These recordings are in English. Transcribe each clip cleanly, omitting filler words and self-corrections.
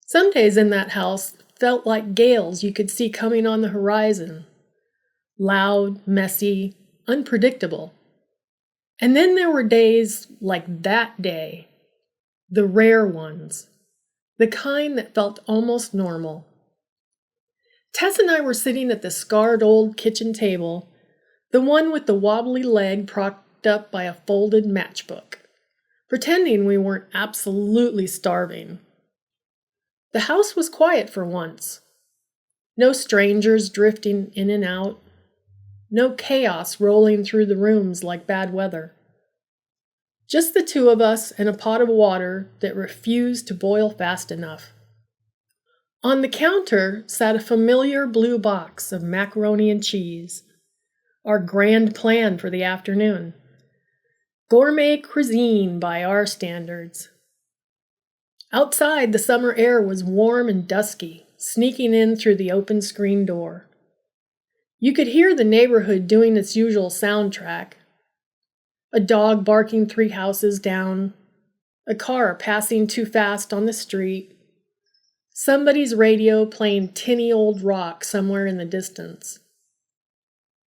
Some days in that house felt like gales you could see coming on the horizon. Loud, messy, unpredictable. And then there were days like that day, the rare ones, the kind that felt almost normal. Tess and I were sitting at the scarred old kitchen table, the one with the wobbly leg propped up by a folded matchbook, pretending we weren't absolutely starving. The house was quiet for once. No strangers drifting in and out. No chaos rolling through the rooms like bad weather. Just the two of us and a pot of water that refused to boil fast enough. On the counter sat a familiar blue box of macaroni and cheese, our grand plan for the afternoon. Gourmet cuisine by our standards. Outside, the summer air was warm and dusky, sneaking in through the open screen door. You could hear the neighborhood doing its usual soundtrack. A dog barking 3 houses down, a car passing too fast on the street, somebody's radio playing tinny old rock somewhere in the distance.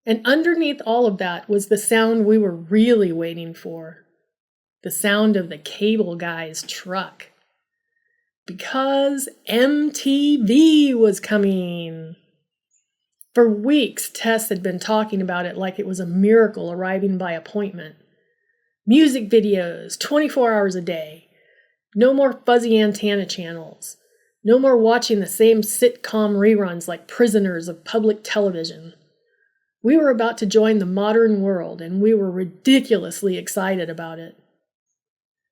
And underneath all of that was the sound we were really waiting for, the sound of the cable guy's truck. Because MTV was coming. For weeks, Tess had been talking about it like it was a miracle arriving by appointment. Music videos, 24 hours a day. No more fuzzy antenna channels. No more watching the same sitcom reruns like prisoners of public television. We were about to join the modern world, and we were ridiculously excited about it.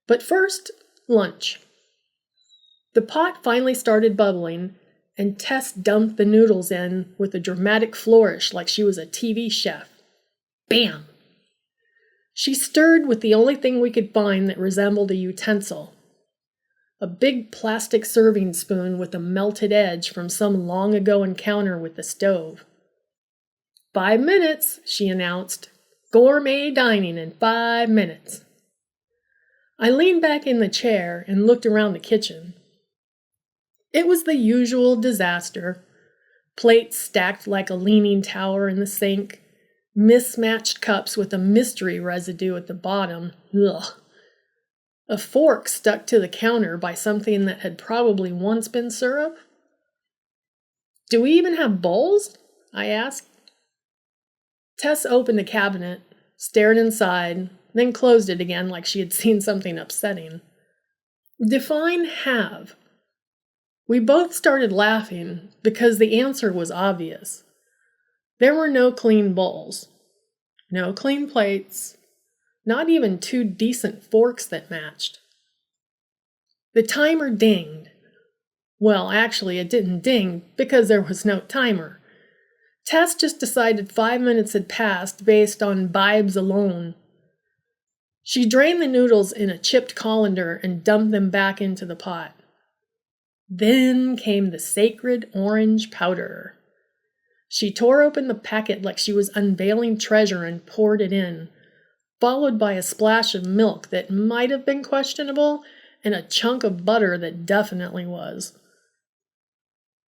But first, lunch. The pot finally started bubbling, and Tess dumped the noodles in with a dramatic flourish like she was a TV chef. Bam! She stirred with the only thing we could find that resembled a utensil. A big plastic serving spoon with a melted edge from some long-ago encounter with the stove. 5 minutes, she announced. Gourmet dining in 5 minutes. I leaned back in the chair and looked around the kitchen. It was the usual disaster. Plates stacked like a leaning tower in the sink, mismatched cups with a mystery residue at the bottom. Ugh. A fork stuck to the counter by something that had probably once been syrup. Do we even have bowls? I asked. Tess opened a cabinet, stared inside, then closed it again like she had seen something upsetting. Define have. We both started laughing because the answer was obvious. There were no clean bowls, no clean plates, not even 2 decent forks that matched. The timer dinged. Well, actually, it didn't ding because there was no timer. Tess just decided 5 minutes had passed based on vibes alone. She drained the noodles in a chipped colander and dumped them back into the pot. Then came the sacred orange powder. She tore open the packet like she was unveiling treasure and poured it in, followed by a splash of milk that might have been questionable and a chunk of butter that definitely was.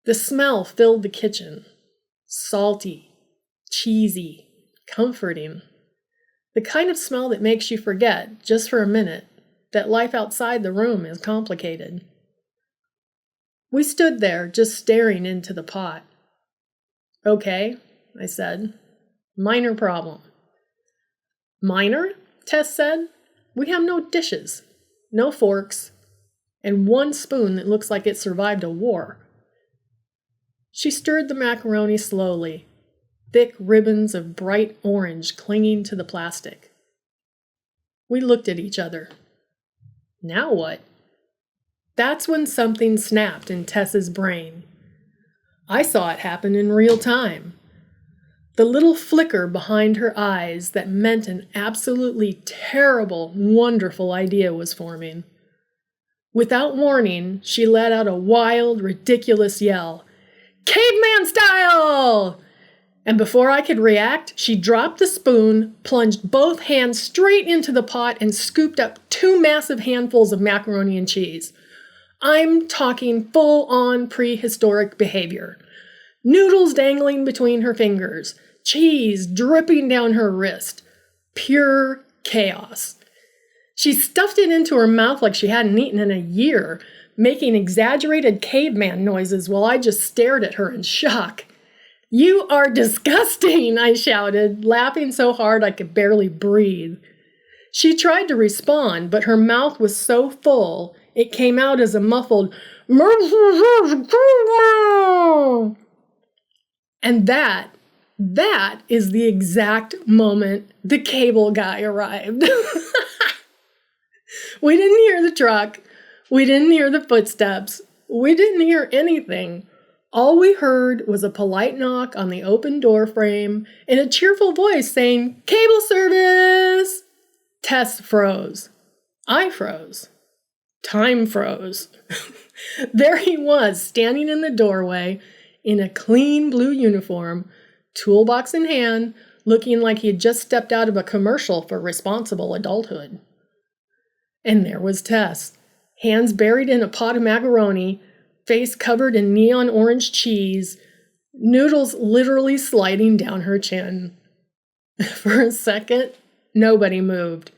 The smell filled the kitchen. Salty, cheesy, comforting. The kind of smell that makes you forget, just for a minute, that life outside the room is complicated. We stood there, just staring into the pot. Okay, I said. Minor problem. Minor? Tess said. We have no dishes, no forks, and 1 spoon that looks like it survived a war. She stirred the macaroni slowly, thick ribbons of bright orange clinging to the plastic. We looked at each other. Now what? That's when something snapped in Tess's brain. I saw it happen in real time. The little flicker behind her eyes that meant an absolutely terrible, wonderful idea was forming. Without warning, she let out a wild, ridiculous yell. Caveman Style! And before I could react, she dropped the spoon, plunged both hands straight into the pot, and scooped up 2 massive handfuls of macaroni and cheese. I'm talking full-on prehistoric behavior. Noodles dangling between her fingers, cheese dripping down her wrist. Pure chaos. She stuffed it into her mouth like she hadn't eaten in a year, making exaggerated caveman noises while I just stared at her in shock. "You are disgusting," I shouted, laughing so hard I could barely breathe. She tried to respond, but her mouth was so full, it came out as a muffled, and that is the exact moment the cable guy arrived. We didn't hear the truck. We didn't hear the footsteps. We didn't hear anything. All we heard was a polite knock on the open door frame and a cheerful voice saying, "Cable service!" Tess froze. I froze. Time froze. There he was, standing in the doorway in a clean blue uniform, toolbox in hand, looking like he had just stepped out of a commercial for responsible adulthood. And there was Tess, hands buried in a pot of macaroni, face covered in neon orange cheese, noodles literally sliding down her chin. For a second, nobody moved.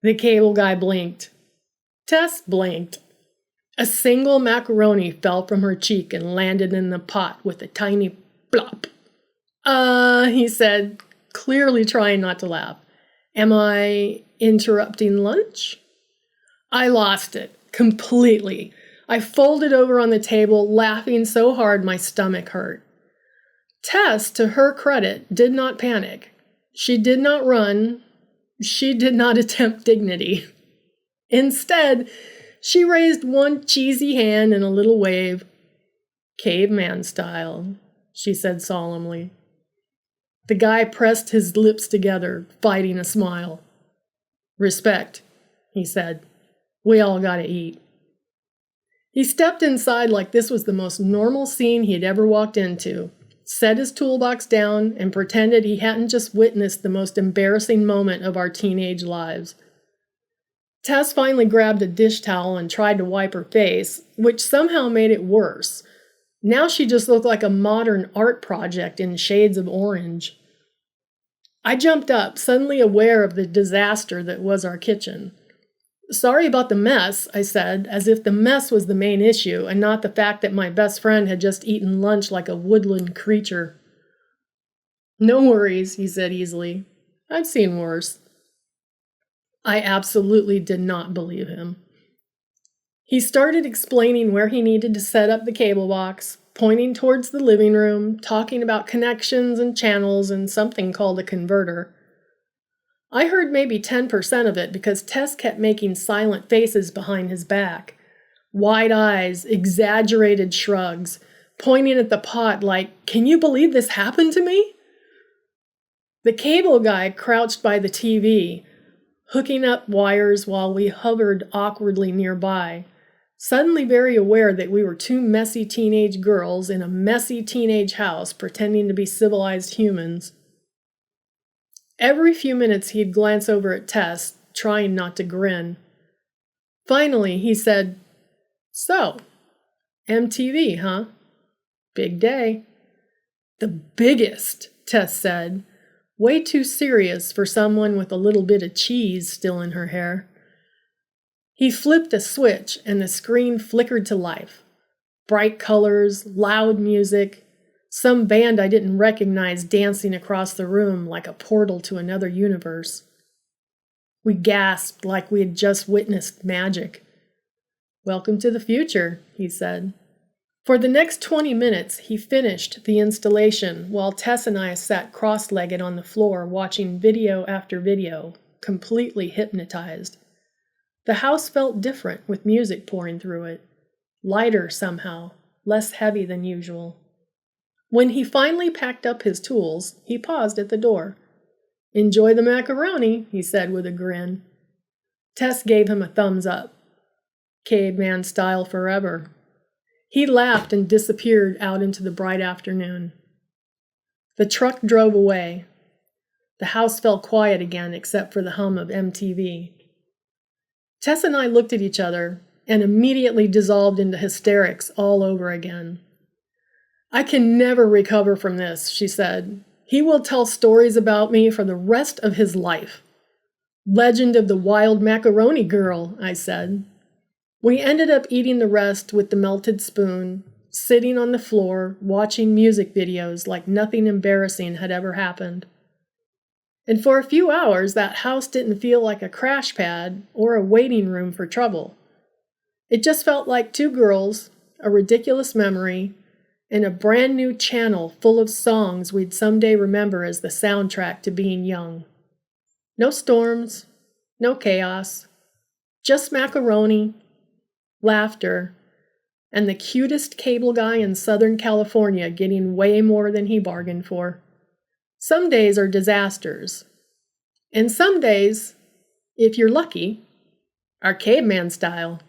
The cable guy blinked. Tess blinked. A single macaroni fell from her cheek and landed in the pot with a tiny plop. He said, clearly trying not to laugh. "Am I interrupting lunch?" I lost it completely. I folded over on the table, laughing so hard my stomach hurt. Tess, to her credit, did not panic. She did not run. She did not attempt dignity. Instead, she raised one cheesy hand in a little wave. "Caveman style," she said solemnly. The guy pressed his lips together, fighting a smile. "Respect," he said. "We all gotta eat." He stepped inside like this was the most normal scene he had ever walked into, set his toolbox down, and pretended he hadn't just witnessed the most embarrassing moment of our teenage lives. Tess finally grabbed a dish towel and tried to wipe her face, which somehow made it worse. Now she just looked like a modern art project in shades of orange. I jumped up, suddenly aware of the disaster that was our kitchen. "Sorry about the mess," I said, as if the mess was the main issue and not the fact that my best friend had just eaten lunch like a woodland creature. "No worries," he said easily. "I've seen worse." I absolutely did not believe him. He started explaining where he needed to set up the cable box, pointing towards the living room, talking about connections and channels and something called a converter. I heard maybe 10% of it because Tess kept making silent faces behind his back. Wide eyes, exaggerated shrugs, pointing at the pot like, "Can you believe this happened to me?" The cable guy crouched by the TV, hooking up wires while we hovered awkwardly nearby, suddenly very aware that we were two messy teenage girls in a messy teenage house pretending to be civilized humans. Every few minutes he'd glance over at Tess, trying not to grin. Finally, he said, "So, MTV, huh? Big day." "The biggest," Tess said, way too serious for someone with a little bit of cheese still in her hair. He flipped a switch and the screen flickered to life. Bright colors, loud music, some band I didn't recognize dancing across the room like a portal to another universe. We gasped like we had just witnessed magic. "Welcome to the future," he said. For the next 20 minutes, he finished the installation while Tess and I sat cross-legged on the floor watching video after video, completely hypnotized. The house felt different with music pouring through it. Lighter somehow, less heavy than usual. When he finally packed up his tools, he paused at the door. "Enjoy the macaroni," he said with a grin. Tess gave him a thumbs up. "Caveman style forever." He laughed and disappeared out into the bright afternoon. The truck drove away. The house fell quiet again except for the hum of MTV. Tess and I looked at each other, and immediately dissolved into hysterics all over again. "I can never recover from this," she said. "He will tell stories about me for the rest of his life." "Legend of the Wild Macaroni Girl," I said. We ended up eating the rest with the melted spoon, sitting on the floor, watching music videos like nothing embarrassing had ever happened. And for a few hours, that house didn't feel like a crash pad or a waiting room for trouble. It just felt like two girls, a ridiculous memory, and a brand new channel full of songs we'd someday remember as the soundtrack to being young. No storms, no chaos, just macaroni, laughter, and the cutest cable guy in Southern California getting way more than he bargained for. Some days are disasters, and some days, if you're lucky, are Caveman Style.